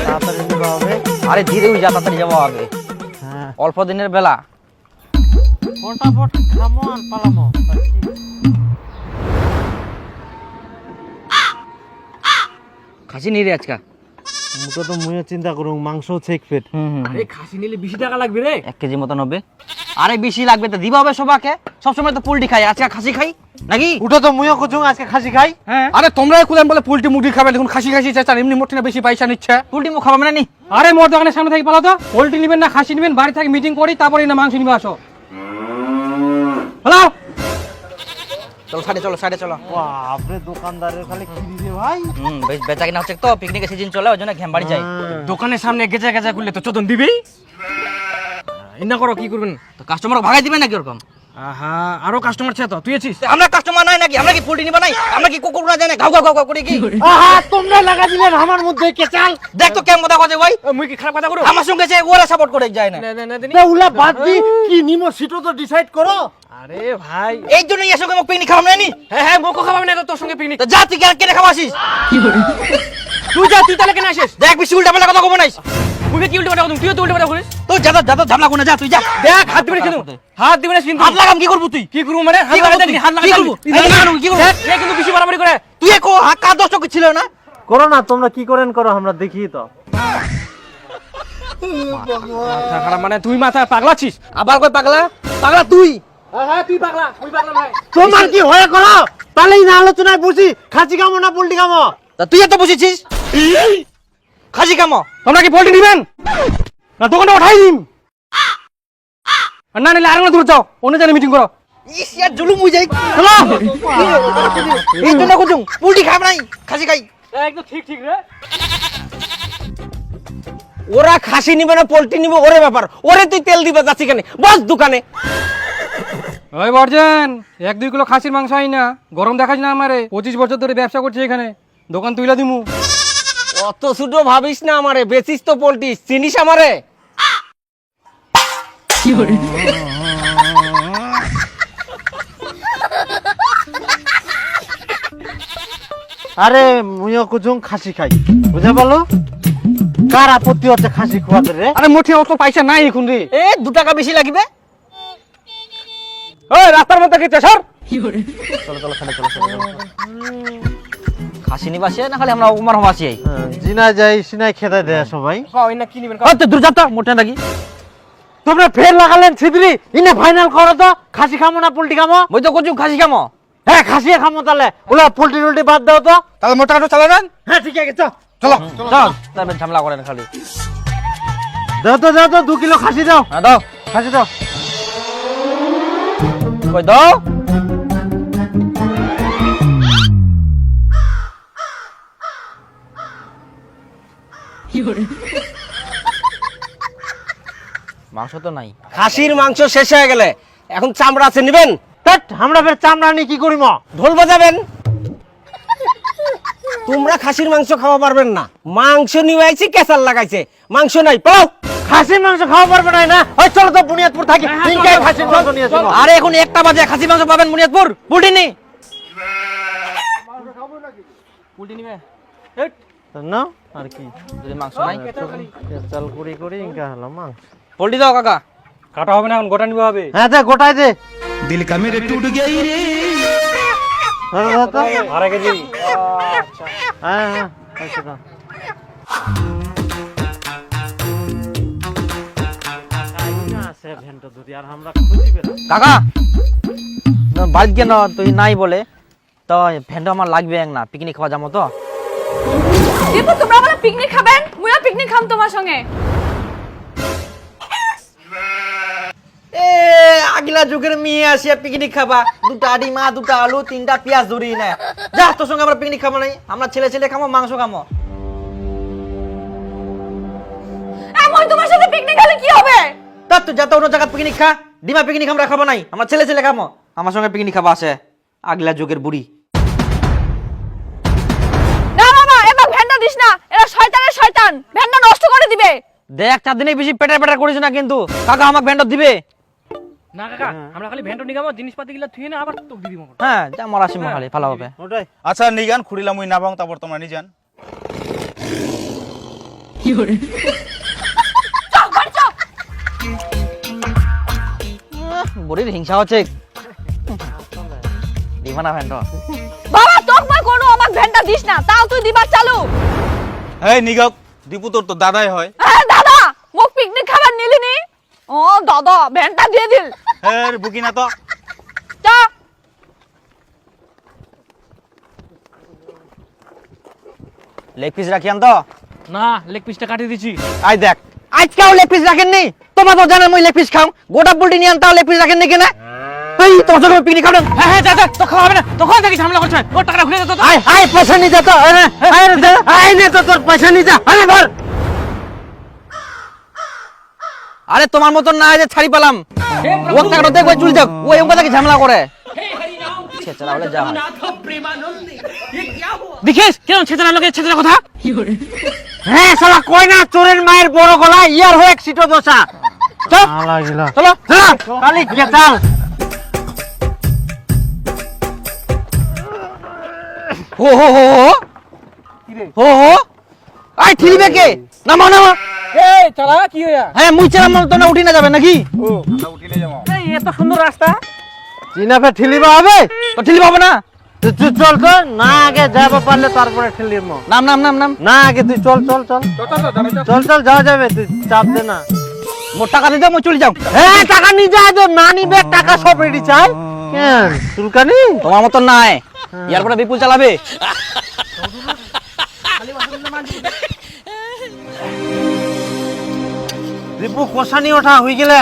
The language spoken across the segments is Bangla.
তাড়াতাড়ি যাওয়া হবে। আরে ধীরে যা, তাড়াতাড়ি যাওয়া হবে। হ্যাঁ, অল্প দিনের বেলা। ফটাফট খামো আর পালামো। খাসি নিয়ে রে আজকা। মুটো তো মুয়ে চিন্তা করুন, মাংস চেক পেট। আরে খাসি নিলে বেশি টাকা লাগবে রে। 1 কেজি মতন হবে। আরে বেশি লাগবে তো দিবা হবে সবাকে। সবসময় তো পোল্ট্রি খাই, আজকে খাসি খাই নাকি? উঠো তো মুয়ে কুচুং আজকে খাসি খাই। হ্যাঁ, আরে তোমরা কুলেন বলে পোল্ট্রি মুরগি খাবে, দেখুন খাসি খাসি চাচ্ছেন, এমনি মোটে না বেশি পয়সা নিচ্ছে। পোল্ট্রি মুখ খাওয়া মানে নি। আরে মোর দোকানের সামনে থেকে পালা তো। পোল্ট্রি নেবেন না খাসি নেবেন, বাড়ি থেকে মিটিং করি তারপরে না মাংস নিবে আসো। হ্যালো, চলো সাইডে চলো। বাপরে, দোকানদারের খালি কি দিছে ভাই। বেশ বেচা কিনা হচ্ছে তো, পিকনিকের সিজন চলে, ওই জন্য ঘেম বাড়ি যাই। দোকানের সামনে গেজা গেজা করলে তো চোদন দিবেই। ইন্না করো, কি করবেন? তো কাস্টমার ভাগাই দিবে নাকি ওরকম? আহা, আরো কাস্টমার ছে তো, তুই আছিস? আমরা কাস্টমার নাই নাকি? আমরা কি পোল্ট্রি নিবা নাই? আমরা কি কুকুর না জানে ঘাউ ঘাউ ঘাউ করে কি? আহা, তোমরা লাগা দিলেন আমার মধ্যে কেচাল। দেখ তো কেমন কথা কইছে ভাই। মুই কি খারাপ কথা করো? আমার সঙ্গে যে ওরা সাপোর্ট করে যায় না। তা উলা বাদ দি, কি নিমো সিটো তো ডিসাইড করো। আরে ভাই, এই জন্য এর সঙ্গে পিকনিক খাওয়া নাই নি। হ্যাঁ মোকো খাওয়াবি না তো, তোর সঙ্গে পিকনিক। তো যা তুই কেন খাওয়াছিস? তুই যা, তুই তাহলে কেন আসিস? দেখ বেশি উল্টা পাল্টা কথা কব নাই। মুই কি উল্টো পাল্টা করুম? তুইও তো উল্টো পাল্টা করিস। তো যা ঝামলা কোনা, যা তুই যা। দেখ হাত দিবি না কিন্তু, হাত দিবি না কিন্তু। হাত লাগাম কি করব তুই? কি করবো মানে? হাত কি করবো লাগাই তুই? দেখি, হাত লাগাই কি দেখি। করবো? হাত লাগানো কি করবো? দেখ, এ কিন্তু বেশি বাড়াবাড়ি করে। তুই কো হাত 10 টাকা ছিল না? করো না, তোমরা কি করেন করো, আমরা দেখি তো। মাথা খারাপ মানে তুই মাথা পাগলা আছিস? আবার কই পাগলা? পাগলা তুই। হ্যাঁ তুই পাগলা, তুই পাগলা ভাই। তোমার কি হয়ে করো, তাহলেই না আলোচনায় বুঝি খাসি খামো না পোল্ট্রি খামো। তা তুই এত বসেছিস? খাসি কামো। তোমরা কি পোল্ট্রি নিবেন না দোকানটা উঠাই দিন? আর না নিলে আরেকটা দূর যাও, অন্য জায়গায় মিটিং করো। ইস ইয়ার জুলুম হই যাই। চলো। এই জন্য কুতুম পুল্টি খাব নাই, খাসি খাই। একদম ঠিক ঠিক রে। ওরা খাসি নিবে না পোল্ট্রি নিবে ওরে ব্যাপার। ওরে তুই তেল দিবে যাচ্ছি কেন? বস দোকানে। ওই বর্জন, 1-2 কিলো খাসির মাংস আই না, গরম দেখাস না আমারে। 25 বছর ধরে ব্যবসা করছি এখানে, দোকান তুইলা দিমু। অত ছোট ভাবিস না আমারে, বেচিস তো পোল্ট্রি, চিনিস আমারে? আরে মুইও কুচুং খাসি খাই, বুঝা পারলো? কার আপত্তি হচ্ছে খাসি খাওয়াতে রে? আরে মোটে অত পয়সা নাই এখন রে। এ 2 টাকা বেশি লাগবে। ওই রাস্তার মধ্যে কি সর। খাসি নিবাসে না খালি আমরা উমার হমাসি আই। জিনা যাই সিনাই খেতে দেয় সবাই। কই না কি নিবেন? তো দূর যাতা মোটা লাগি। তোমরা ফের লাগালেন ছিদ্রি, ইনে ফাইনাল করো তো, খাসি খামো না পোল্ট্রি খামো? বই তো কুচুম খাসি কামো। হ্যাঁ খাসি খামো, তাহলে ওলা পোল্ট্রি টোল্ট্রি বাদ দাও তো। তাহলে মোটা কাটো চালা না। হ্যাঁ ঠিক আছে, চল। চলো চল তারপর ঝামেলা করেন খালি। দাও তো 2 কিলো খাসি দাও। হ্যাঁ দাও। খাসি দাও। কই দাও। মাংস তো নাই। খাসির মাংস শেষ হয়ে গেলে এখন চামড়া আছে নিবেন? ধ্যাৎ, আমরা ফের চামড়া নিয়ে কি করিম? ঢোল বাজাবেন? তোমরা খাসির মাংস খাওয়া পারবেন না। মাংস নিয়ে আইছি, কেসাল লাগাইছে, মাংস নাই, পাও। খাসির মাংস খাওয়া পারবে না? ওই চলো তো বুনিয়াদপুর থাকি, তিনটাই খাসির মাংস নিয়ে চলো। আরে এখন 1টা বাজে, খাসি মাংস পাবেন বুনিয়াদপুর? পুল্টি নি। পুল্টি নিবে? না আর কি, যদি মাংস নাই চাল করি ইনকা হলো মাংস। পোল্টি দাও কাকা। কাটা হবে না, এখন গোটা নিবে হবে। হ্যাঁ দে, গোটাই দে। दिल का मेरे टूट गया ही रे। দাও তো। আড়াই কেজি। হ্যাঁ আচ্ছা দাও। আছে ভেন্টো দুটি, আর আমরা খুঁজিবে না। কাকা বাড়ি কেন তুই নাই বলে তো ভেন্ডো আমার লাগবে না, পিকনিক খাওয়া যাবো তো। দীপু তোমরা মানে পিকনিক খাবেন? মুইও পিকনিক খাম তোমার সঙ্গে। এ আগলা যুগের মেয়ে আসিয়া পিকনিক খাবা, 2টা ডিমা 2টা আলু 3টা পেঁয়াজ ধরি না। যা তোর সঙ্গে আমরা পিকনিক খাবো নাই, আমরা ছেলে খাবো মাংস খাবো। মই তোমার সাথে পিকনিক খেলে কি হবে? তা তুই যা তো অন্য জায়গা পিকনিক খা, ডিমা পিকনিক আমরা খাবো নাই, আমরা ছেলে খাবো। আমার সঙ্গে পিকনিক খাবা আসে আগলা যুগের বুড়ি। না মামা, এবার ভেন্ডা দিস না, এরা শয়তানের শয়তান, ভেন্ডা নষ্ট করে দিবে। দেখ 4 দিনে বেশি পেটার করিস না কিন্তু, কাকা আমাকে ভেন্ডো দিবে না কাকা, আমরা খালি ভেন্টো নিগামো, জিনিসপাতি গুলা থুই না আবার তোক দি দিমু। হ্যাঁ যা মরা সিম খালি ভালো হবে। ওটাই। আচ্ছা নিগান খুঁড়িলাম ওই না ভাঙ তারপর তোমরা নিজান। বড়ির হিংসা হচ্ছে দিবা না ভ্যানটা বাবা তোক মই কোনো আমাক ভেন্ডা দিস না তাও তুই দিবার চালু এই নিগক দীপু তোর তো দাদাই হয়। হ্যাঁ দাদা মোক পিকনিক খাবার নিলি নি ও দাদা ভেন্ডা দিয়ে দিল হ্যাঁ বুকি না তো চা লেগ পিস রাখি আন তো না লেগ পিসটা কাটিয়ে দিছি। আই দেখ আজকেও লেগ পিস রাখেন নি তোমার তো জানেন মই লেগ পিস খাও গোটা পোল্ট্রি নিয়ে আনতাও লেগ পিস রাখেন নি কেন এই তোমার সঙ্গে পিকনিক খাবেন হ্যাঁ হ্যাঁ যা তো খাওয়া হবে না তখন থেকে ঝামেলা করছে ওর টাকাটা ঘুরে যেত আয় আয় পয়সা নিয়ে যা তো আয় নে তো তোর পয়সা নিয়ে যা আরে ধর আরে তোমার মতন না যে ছাড়ি পেলাম ও টাকাটা দেখো চুল যাক ও এমন কথা কি ঝামেলা করে ছেচরা বলে যা হয়। দেখিস কেন ছেচরা লোকের ছেচরা কথা হ্যাঁ শালা কই না চোরের মায়ের বড় গলা ইয়ার হয়ে এক সিটো দশা চল লাগিলা চলো চলো কালি গেতাল হো হো হো হো হো হো আই ঠিলিবে কে নামো নামো এই চালা কি হইয়া হ্যাঁ মুই চেরাম তো না উঠি না যাবে নাকি এই এত সুন্দর রাস্তা চিনাফে ঠেলিবা হবে তো ঠিলি পাবো না তুই চল তো না আগে যাব পারলে তারপরে ঠেলিম নাম নাম নাম নাম না আগে তুই চল চল চল চল চল যাওয়া যাবে তুই চাপ দে না মোর টাকা দিতে মই চলে যাও হ্যাঁ টাকা নিয়ে যা দে না নিবে টাকা সব রেডি চাই কেন চুলকানি তোমার মতন নাই ইয়ার পরে বিপুল চালাবে দীপু কষানি ওঠা হয়ে গেলে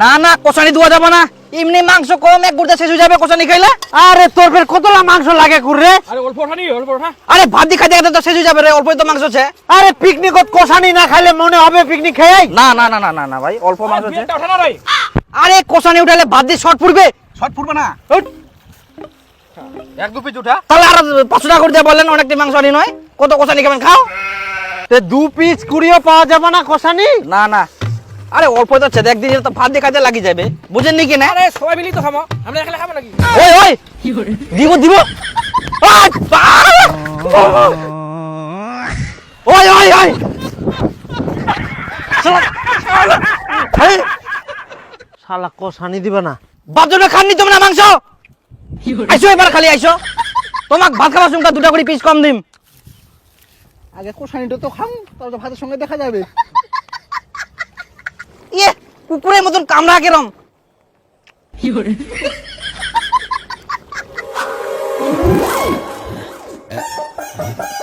না না কষানি দেওয়া যাবে না এমনি মাংস কম এক গুড়তে শেষ হয়ে যাবে কষানি খাইলে আরে তোর ফের কতলা মাংস লাগে কুরে আরে অল্প ওঠা নি অল্প ওঠা আরে ভাত দিয়ে খাইতে খাইতে তো শেষ হয়ে যাবে রে অল্পই তো মাংস আছে আরে পিকনিকত কষানি না খাইলে মনে হবে পিকনিক খেয়ে না না না না না না ভাই অল্প মাংস আছে ওঠা না রে আরে কষানি উঠালে ভাত দিয়ে শর্ট পড়বে শর্ট ফুটবে না এক দু পিস উঠা তাহলে আর 500 টাকা করে দিয়ে বললেন অনেকটি মাংস আনি নয় কত কষানি খাবেন খাও তে 2 পিস কুড়িও পাওয়া যাবে না কষানি না না আরে অল্প তো আছে একদিন তো ভাত দিয়ে খাইতে লাগি যাবে বুঝেন নি কি না আরে সবাই মিলি তো খাবো আমরা একলা খাবো নাকি ওই ওই দিব দিব আজ ওই ওই ওই শালা কষানি দিবে না বাপজনে খাননি তোমরা মাংস আইসো এবার খালি আইসো তোমাক ভাত খাবার সঙ্গে দুটা করে পিস কম দিম আগে কষানিটা তো খাম তারপর ভাতের সঙ্গে দেখা যাবে ইয়ে কুকুরের মতন কামড়া কেরম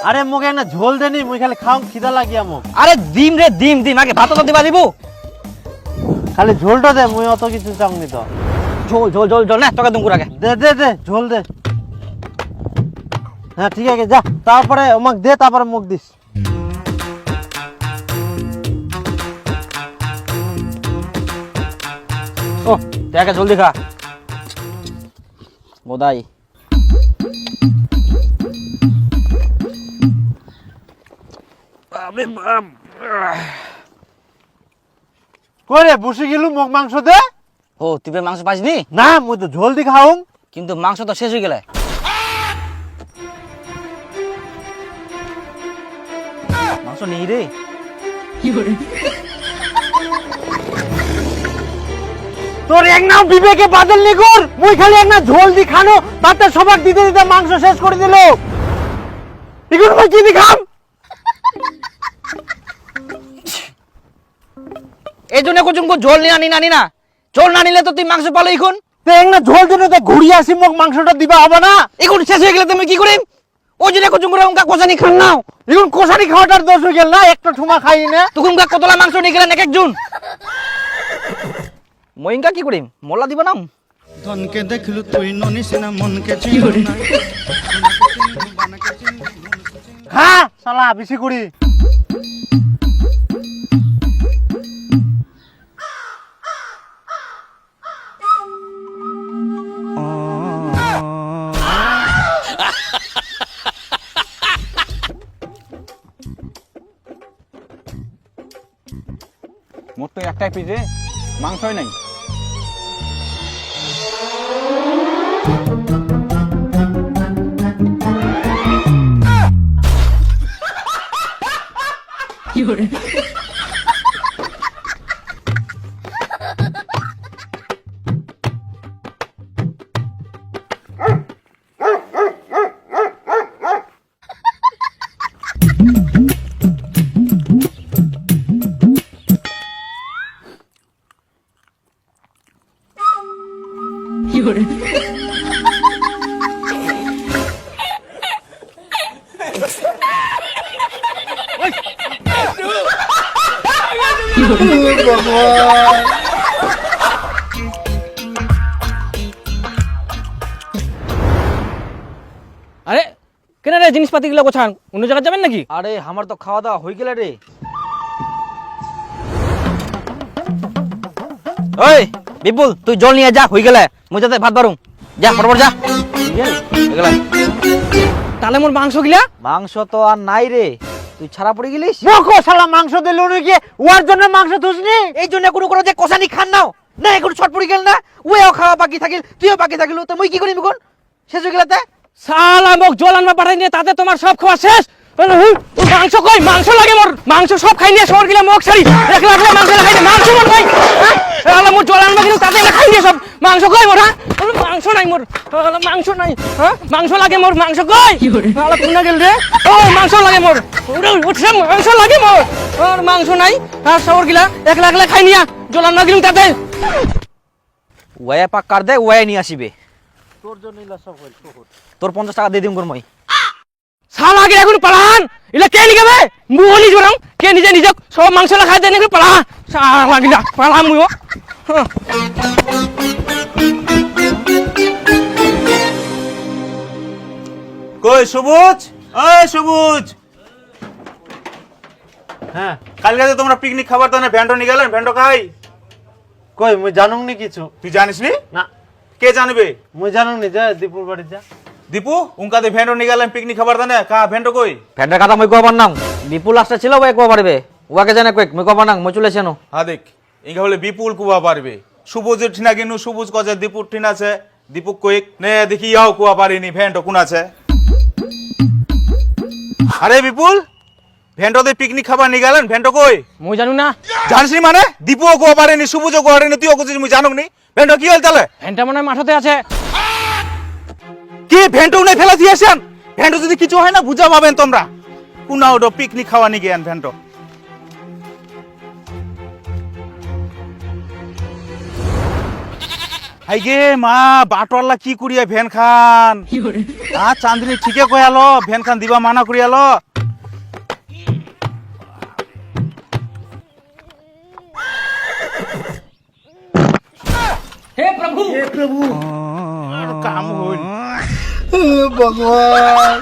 আরে মুখে না ঝোল দেনি মুই খালি খাও খিদা লাগিয়া মুখ আরে ডিম রে ডিম ডিম আগে ভাত তো দিবা দিব খালি ঝোলটা দে মুই অত কিছু চাংনি তো ঝোল ঝোল ঝোল ঝোল না তোকে দুমকুর আগে দে দে দে ঝোল দে হ্যাঁ ঠিক আছে যা তারপরে আমাকে দে তারপরে মুখ দিস ও দেখা জলদি খা বোধাই করে বসে গেলু মুখ মাংস দে ও তুই মাংস পাইসনি না মুই তো ঝোল দি খাও কিন্তু মাংস তো শেষ হয়ে গেলে মাংস নেই রে তোর এক নাও বিবেকে বাদল নি কর মুই খালি এক না ঝোল দি খানো তাতে সবাক দিতে দিতে মাংস শেষ করে দিল এগুলো মুই কি দি খাম এই জন্য কুচুমকু ঝোল নিয়ে আনি নানি না ঝোল না নিলে তো তুই মাংস পালো এখন তে এক না ঝোল দিনে তো ঘুরিয়ে আসি মুখ মাংসটা দিবা হবে না এখন শেষ হয়ে গেলে তুমি কি করি ওই জন্য কুচুমকুরা উনকা কষানি খান নাও এখন কষানি খাওয়াটার দোষ হয়ে গেল না একটা ঠুমা খাই না তখন উনকা কতলা মাংস নিয়ে গেলেন এক একজন মইনকা কি করিম মোল্লা দিব নাম ধনকে দেখলু তুই ননিস না মনকে চিনু না খা শালা বেশি করি মোট তো একটাই পিস রে মাংসই নাই আরে কেন রে জিনিসপাতি গুলো গোছান, অন্য জায়গায় যাবেন নাকি? আরে আমার তো খাওয়া দাওয়া হয়ে গেলে রে। ওই বিপুল, তুই জল নিয়ে যা, হয়ে গেলে মুই যাতে ভাত বারুম। যা ফটাফট যা। হয়ে গেলে। তাহলে মোর মাংস গিলা? মাংস তো আর নাই রে, তুই ছাড়া পড়ে গেলিস। মোকো শালা মাংস দিল নাকি? ওর জন্য মাংস থুসনি? এই জন্য কোনো কোনো যে কষানি খান নাও না, এখন ছট পড়ে গেল না, ওও খাওয়া বাকি থাকিল, তুইও বাকি থাকিল, তো মুই কি করিম এখন? শেষ হয়ে গেলাতে শালা মোক জল আনবা পাঠাই নিয়ে তাতে তোমার সব খাওয়া শেষ। মাংস কই? মাংস লাগে মোর, মাংস সব খাই নিয়ে শহর গিলা মোক ছাড়ি একলা একলা মাংস খাই না, মাংস মোর ভাই। শালা মোর জল আনবা কিন্তু তাতে খাই নিয়ে সব মাংস কই মোর? হ্যাঁ মাংস নাই মোর, মাংস নাই। হ্যাঁ মাংস লাগে মোর, মাংস কই? শালা কোনা গেল রে? ও মাংস লাগে মোর, উঠছে মাংস লাগে মোর, আর মাংস নাই। আর শহর গিলা একলা একলা খাই নিয়া জল আনবা কিন্তু তাতে। ওয়া পাক কার দে, ওয়া নিয়ে আসিবে তোর জন্য। তোর 50 টাকা দিয়ে দিম গর মই। শালা আগে এখন পালান, এলা কে নিগাবে? মুহলি জরাম কে নিজে নিজে সব মাংস খাই দেন এখন পালা। শালা লাগিলা পালা মুও। কই সবুজ, ওই সবুজ, হ্যাঁ কালকে যে তোমরা পিকনিক খাবার তো না ভ্যান্ডো নিয়ে গেলেন, ভ্যান্ডো খাই? কই মুই জানুং নি কিছু। তুই জানিস নি? না কে জানবে? মুই জানুং নি, যা দীপুর বাড়ি যা। দীপু উনকাতে ভ্যান্ডো নিয়ে গেলেন পিকনিক খাবার তো না, কা ভ্যান্ডো কই? ফ্যান্ডার কথা মই কবার নাম, বিপুল আসতে ছিল ওয়া কবার পারবে, ওয়াকে জানে কই মই কবার নাম, মই চলে এসেনো। হ্যাঁ দেখ, ইঙ্গা হলে বিপুল কুয়া পারবে, সবুজের ঠিনা কিনু, সবুজ কছে দীপুর ঠিন আছে, দীপু কইক নে দেখি ইয়াও কুয়া পারিনি, ভ্যান্ডো কোন আছে? আরে বিপুল, ভ্যান্ডোতে পিকনিক খাবার নিয়ে গেলেন, ভ্যান্ডো কই? মই জানো না। জানিস নি মানে? দীপুও কুয়া পারেনি, সবুজও কুয়া পারেনি, তুইও কুছিস, মুই জানুক নি। ভ্যান্ডো কি হল তাহলে? ফ্যানটা মনে হয় মাঠতে আছে। কি ভ্যান্ডো উনি ফেলা দিয়েছেন? ভ্যান্ডো যদি কিছু হয় না বুঝা পাবেন তোমরা। কোনা ওটো পিকনিক খাওয়া নিয়ে গেন ভ্যান্ডো। হাই গে মা, বাটওয়ালা কি করিয়া ভ্যান খান? চাঁদনি ঠিকে কয়ালো, ভ্যান খান দিবা মানা করিয়ালো। হে প্রভু, কাম হইল ভগবান